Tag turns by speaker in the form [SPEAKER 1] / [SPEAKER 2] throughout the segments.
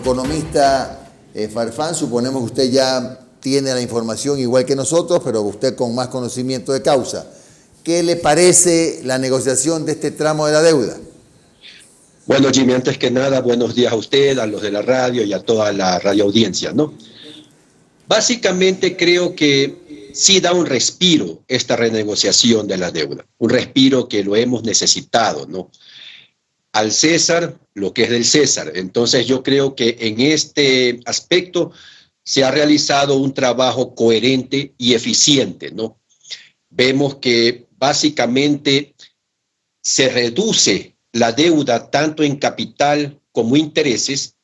[SPEAKER 1] Economista Farfán, suponemos que usted ya tiene la información igual que nosotros, pero usted con más conocimiento de causa. ¿Qué le parece la negociación de este tramo de la deuda?
[SPEAKER 2] Bueno, Jimmy, antes que nada, buenos días a usted, a los de la radio y a toda la radioaudiencia, ¿no? Básicamente creo que sí da un respiro esta renegociación de la deuda, un respiro que lo hemos necesitado, ¿no? Al César lo que es del César. Entonces yo creo que en este aspecto se ha realizado un trabajo coherente y eficiente, ¿no? Vemos que básicamente se reduce la deuda tanto en capital como intereses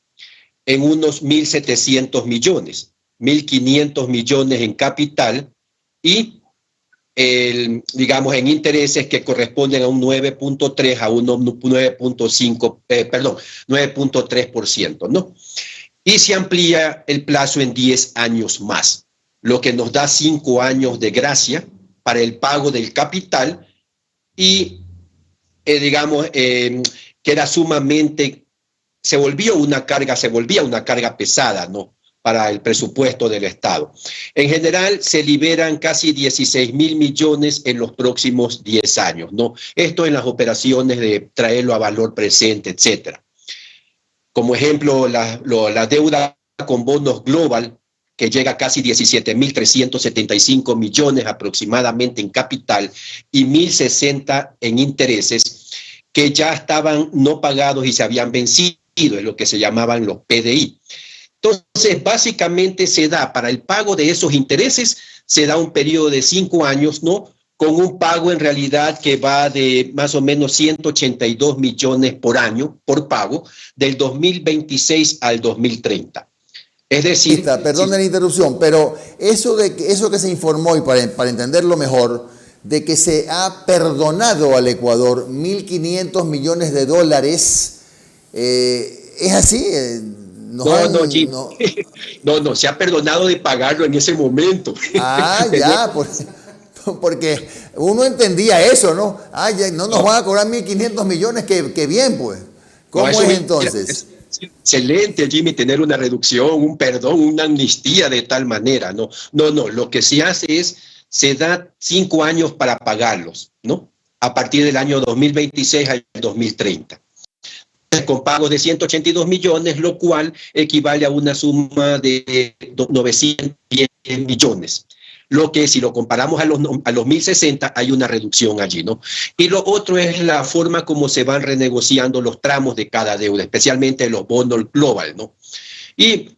[SPEAKER 2] en unos 1.700 millones, 1.500 millones en capital y digamos en intereses que corresponden a un 9.3 a un 9.3%, ¿no? Y se amplía el plazo en 10 años más, lo que nos da 5 años de gracia para el pago del capital y digamos que era sumamente, se volvía una carga pesada, ¿no?, para el presupuesto del Estado. En general, se liberan casi 16.000 millones en los próximos 10 años, ¿no? Esto en las operaciones de traerlo a valor presente, etcétera. Como ejemplo, la deuda con bonos global, que llega a casi 17.375 millones aproximadamente en capital y 1.060 en intereses, que ya estaban no pagados y se habían vencido, es lo que se llamaban los PDI. Entonces, básicamente se da para el pago de esos intereses, se da un periodo de 5 años, ¿no?, con un pago en realidad que va de más o menos 182 millones por año, por pago, del 2026 al 2030. Es decir...
[SPEAKER 1] Perdón la interrupción, pero eso que se informó, y para entenderlo mejor, de que se ha perdonado al Ecuador 1.500 millones de dólares, ¿es así?
[SPEAKER 2] No, se ha perdonado de pagarlo en ese momento.
[SPEAKER 1] Ah, ya, porque uno entendía eso, ¿no? Ah, ya, no nos van a cobrar 1.500 millones, que bien, pues. ¿Cómo es entonces?
[SPEAKER 2] Es excelente, Jimmy, tener una reducción, un perdón, una amnistía de tal manera, ¿no? No, lo que se hace es, se da 5 años para pagarlos, ¿no?, a partir del año 2026 al 2030. Con pagos de 182 millones, lo cual equivale a una suma de 910 millones. Lo que si lo comparamos a los 1.060 hay una reducción allí, ¿no? Y lo otro es la forma como se van renegociando los tramos de cada deuda, especialmente los bonos global, ¿no? Y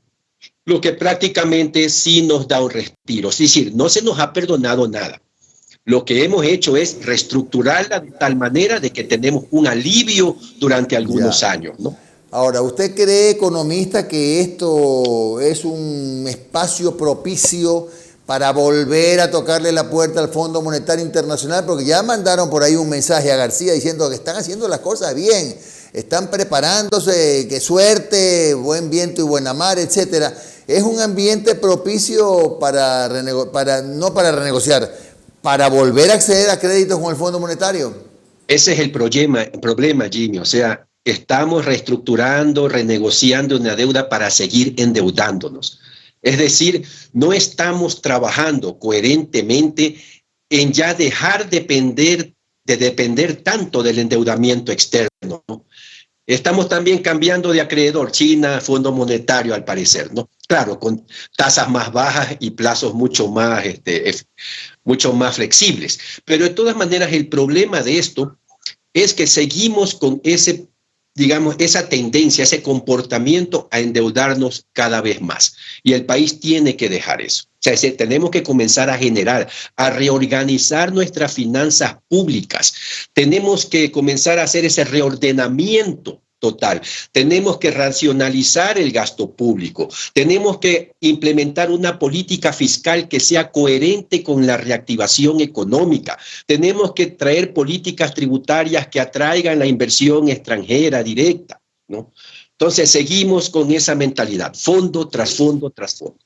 [SPEAKER 2] lo que prácticamente sí nos da un respiro, es decir, no se nos ha perdonado nada. Lo que hemos hecho es reestructurarla de tal manera de que tenemos un alivio durante algunos años, ¿no?
[SPEAKER 1] Ahora, ¿usted cree, economista, que esto es un espacio propicio para volver a tocarle la puerta al Fondo Monetario Internacional? Porque ya mandaron por ahí un mensaje a García diciendo que están haciendo las cosas bien, están preparándose, que suerte, buen viento y buena mar, etcétera. ¿Es un ambiente propicio no para renegociar, para volver a acceder a créditos con el Fondo Monetario?
[SPEAKER 2] Ese es el problema, Jimmy. O sea, estamos reestructurando, renegociando una deuda para seguir endeudándonos. Es decir, no estamos trabajando coherentemente en ya dejar de depender tanto del endeudamiento externo, ¿no? Estamos también cambiando de acreedor, China, Fondo Monetario, al parecer, ¿no? Claro, con tasas más bajas y plazos mucho más flexibles. Pero de todas maneras, el problema de esto es que seguimos con esa tendencia, ese comportamiento a endeudarnos cada vez más. Y el país tiene que dejar eso. O sea, tenemos que comenzar a reorganizar nuestras finanzas públicas. Tenemos que comenzar a hacer ese reordenamiento total. Tenemos que racionalizar el gasto público. Tenemos que implementar una política fiscal que sea coherente con la reactivación económica. Tenemos que traer políticas tributarias que atraigan la inversión extranjera directa, ¿no? Entonces, seguimos con esa mentalidad, fondo tras fondo tras fondo.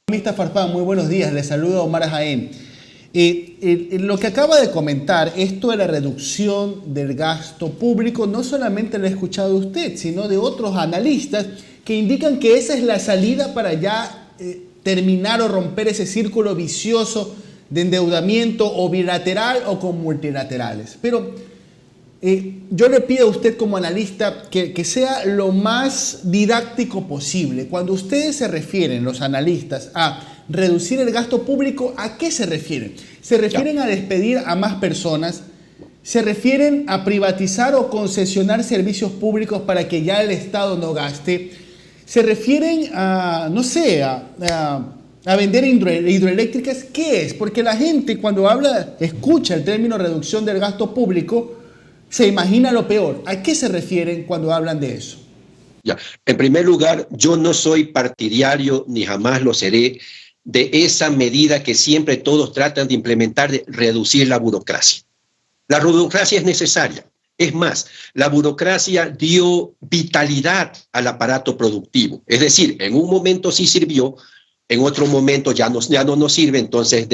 [SPEAKER 3] Economista Farfán, muy buenos días. Les saluda Omar Jaén. Lo que acaba de comentar, esto de la reducción del gasto público, no solamente lo he escuchado de usted, sino de otros analistas que indican que esa es la salida para ya terminar o romper ese círculo vicioso de endeudamiento o bilateral o con multilaterales. Pero yo le pido a usted como analista que sea lo más didáctico posible. Cuando ustedes se refieren, los analistas, a reducir el gasto público, ¿a qué se refieren? ¿Se refieren a despedir a más personas? ¿Se refieren a privatizar o concesionar servicios públicos para que ya el Estado no gaste? ¿Se refieren a, no sé, a vender hidroeléctricas? ¿Qué es? Porque la gente cuando escucha el término reducción del gasto público, se imagina lo peor. ¿A qué se refieren cuando hablan de eso?
[SPEAKER 2] Ya. En primer lugar, yo no soy partidario, ni jamás lo seré, de esa medida que siempre todos tratan de implementar, de reducir la burocracia. La burocracia es necesaria. Es más, la burocracia dio vitalidad al aparato productivo. Es decir, en un momento sí sirvió, en otro momento ya no nos sirve, entonces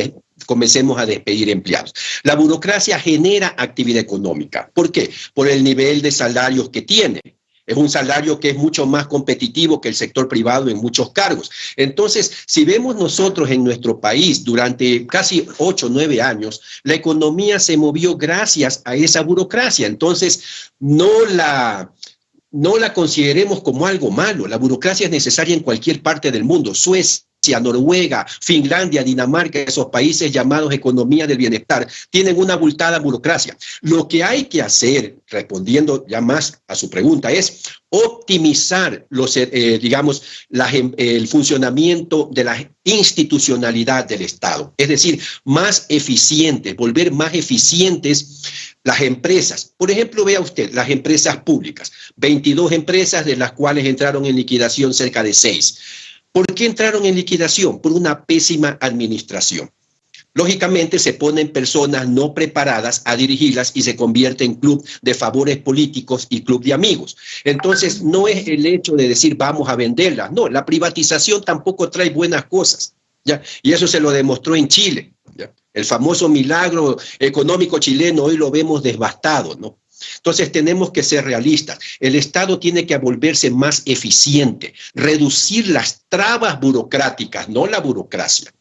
[SPEAKER 2] comencemos a despedir empleados. La burocracia genera actividad económica. ¿Por qué? Por el nivel de salarios que tiene. Es un salario que es mucho más competitivo que el sector privado en muchos cargos. Entonces, si vemos nosotros en nuestro país durante casi 8 o 9 años, la economía se movió gracias a esa burocracia. Entonces, no la consideremos como algo malo. La burocracia es necesaria en cualquier parte del mundo. Suecia, Noruega, Finlandia, Dinamarca, esos países llamados economía del bienestar, tienen una abultada burocracia. Lo que hay que hacer, respondiendo ya más a su pregunta, es optimizar el funcionamiento de la institucionalidad del Estado. Es decir, más eficientes, volver más eficientes las empresas. Por ejemplo, vea usted, las empresas públicas, 22 empresas de las cuales entraron en liquidación cerca de 6. ¿Por qué entraron en liquidación? Por una pésima administración. Lógicamente se ponen personas no preparadas a dirigirlas y se convierte en club de favores políticos y club de amigos. Entonces no es el hecho de decir vamos a venderlas. No, la privatización tampoco trae buenas cosas, ¿ya? Y eso se lo demostró en Chile, ¿ya? El famoso milagro económico chileno hoy lo vemos devastado, ¿no? Entonces tenemos que ser realistas. El Estado tiene que volverse más eficiente, reducir las trabas burocráticas, no la burocracia.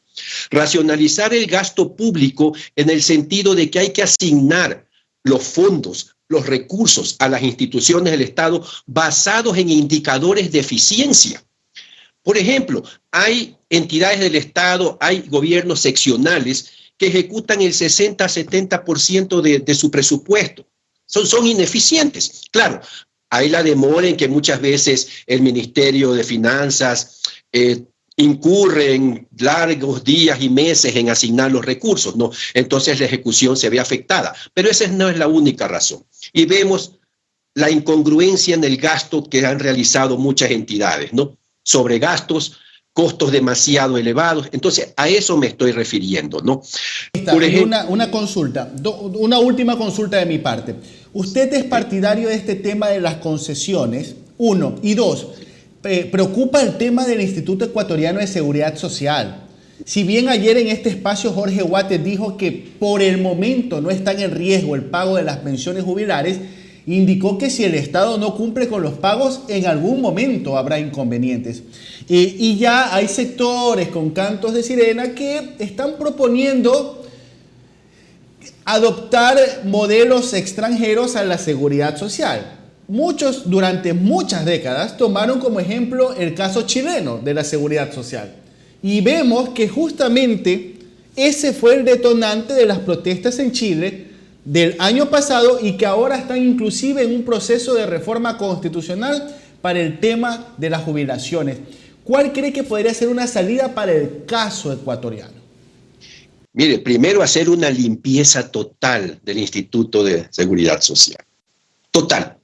[SPEAKER 2] Racionalizar el gasto público en el sentido de que hay que asignar los fondos, los recursos a las instituciones del Estado basados en indicadores de eficiencia. Por ejemplo, hay entidades del Estado, hay gobiernos seccionales que ejecutan el 60-70% de su presupuesto. Son ineficientes. Claro, hay la demora en que muchas veces el Ministerio de Finanzas incurre en largos días y meses en asignar los recursos, ¿no? Entonces la ejecución se ve afectada. Pero esa no es la única razón. Y vemos la incongruencia en el gasto que han realizado muchas entidades, ¿no? Sobregastos, costos demasiado elevados. Entonces, a eso me estoy refiriendo, ¿no?
[SPEAKER 3] Por ejemplo, una consulta, una última consulta de mi parte. ¿Usted es partidario de este tema de las concesiones? 1. Y 2, preocupa el tema del Instituto Ecuatoriano de Seguridad Social. Si bien ayer en este espacio Jorge Guates dijo que por el momento no está en riesgo el pago de las pensiones jubilares, indicó que si el Estado no cumple con los pagos, en algún momento habrá inconvenientes. Y ya hay sectores con cantos de sirena que están proponiendo adoptar modelos extranjeros a la seguridad social. Muchos, durante muchas décadas, tomaron como ejemplo el caso chileno de la seguridad social. Y vemos que justamente ese fue el detonante de las protestas en Chile del año pasado y que ahora están inclusive en un proceso de reforma constitucional para el tema de las jubilaciones. ¿Cuál cree que podría ser una salida para el caso ecuatoriano?
[SPEAKER 2] Mire, primero hacer una limpieza total del Instituto de Seguridad Social. Total.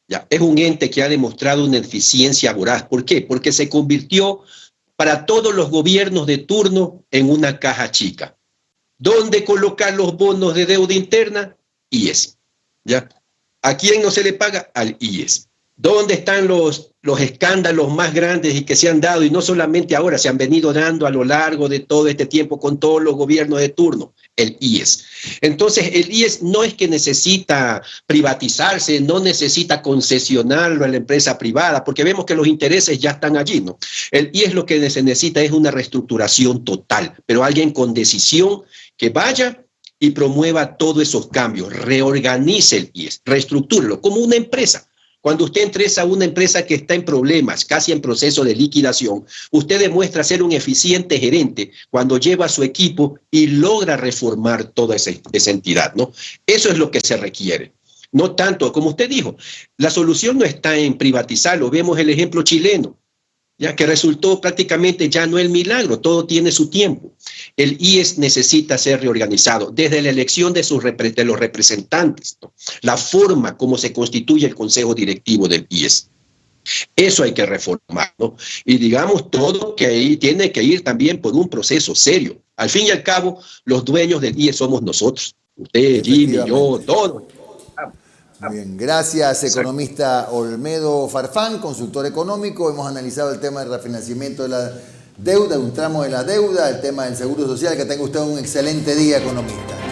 [SPEAKER 2] Ya, es un ente que ha demostrado una eficiencia voraz. ¿Por qué? Porque se convirtió para todos los gobiernos de turno en una caja chica. ¿Dónde colocar los bonos de deuda interna? IES. ¿Ya? ¿A quién no se le paga? Al IES. ¿Dónde están los escándalos más grandes y que se han dado? Y no solamente ahora, se han venido dando a lo largo de todo este tiempo con todos los gobiernos de turno. el IES. Entonces, el IES no es que necesita privatizarse, no necesita concesionarlo a la empresa privada, porque vemos que los intereses ya están allí, ¿no? El IES lo que se necesita es una reestructuración total, pero alguien con decisión que vaya y promueva todos esos cambios, reorganice el IES, reestructúrelo como una empresa. Cuando usted ingresa a una empresa que está en problemas, casi en proceso de liquidación, usted demuestra ser un eficiente gerente cuando lleva a su equipo y logra reformar toda esa entidad, ¿no? Eso es lo que se requiere. No tanto, como usted dijo, la solución no está en privatizarlo. Vemos el ejemplo chileno, ya que resultó prácticamente ya no el milagro, todo tiene su tiempo. El IES necesita ser reorganizado desde la elección de los representantes, ¿no? La forma como se constituye el consejo directivo del IES. Eso hay que reformar, ¿no? Y digamos, todo que ahí tiene que ir también por un proceso serio. Al fin y al cabo, los dueños del IES somos nosotros. Usted, Jimmy, yo, todos.
[SPEAKER 1] Muy bien, gracias, economista Olmedo Farfán, consultor económico. Hemos analizado el tema del refinanciamiento de la deuda, un tramo de la deuda, el tema del seguro social. Que tenga usted un excelente día, economista.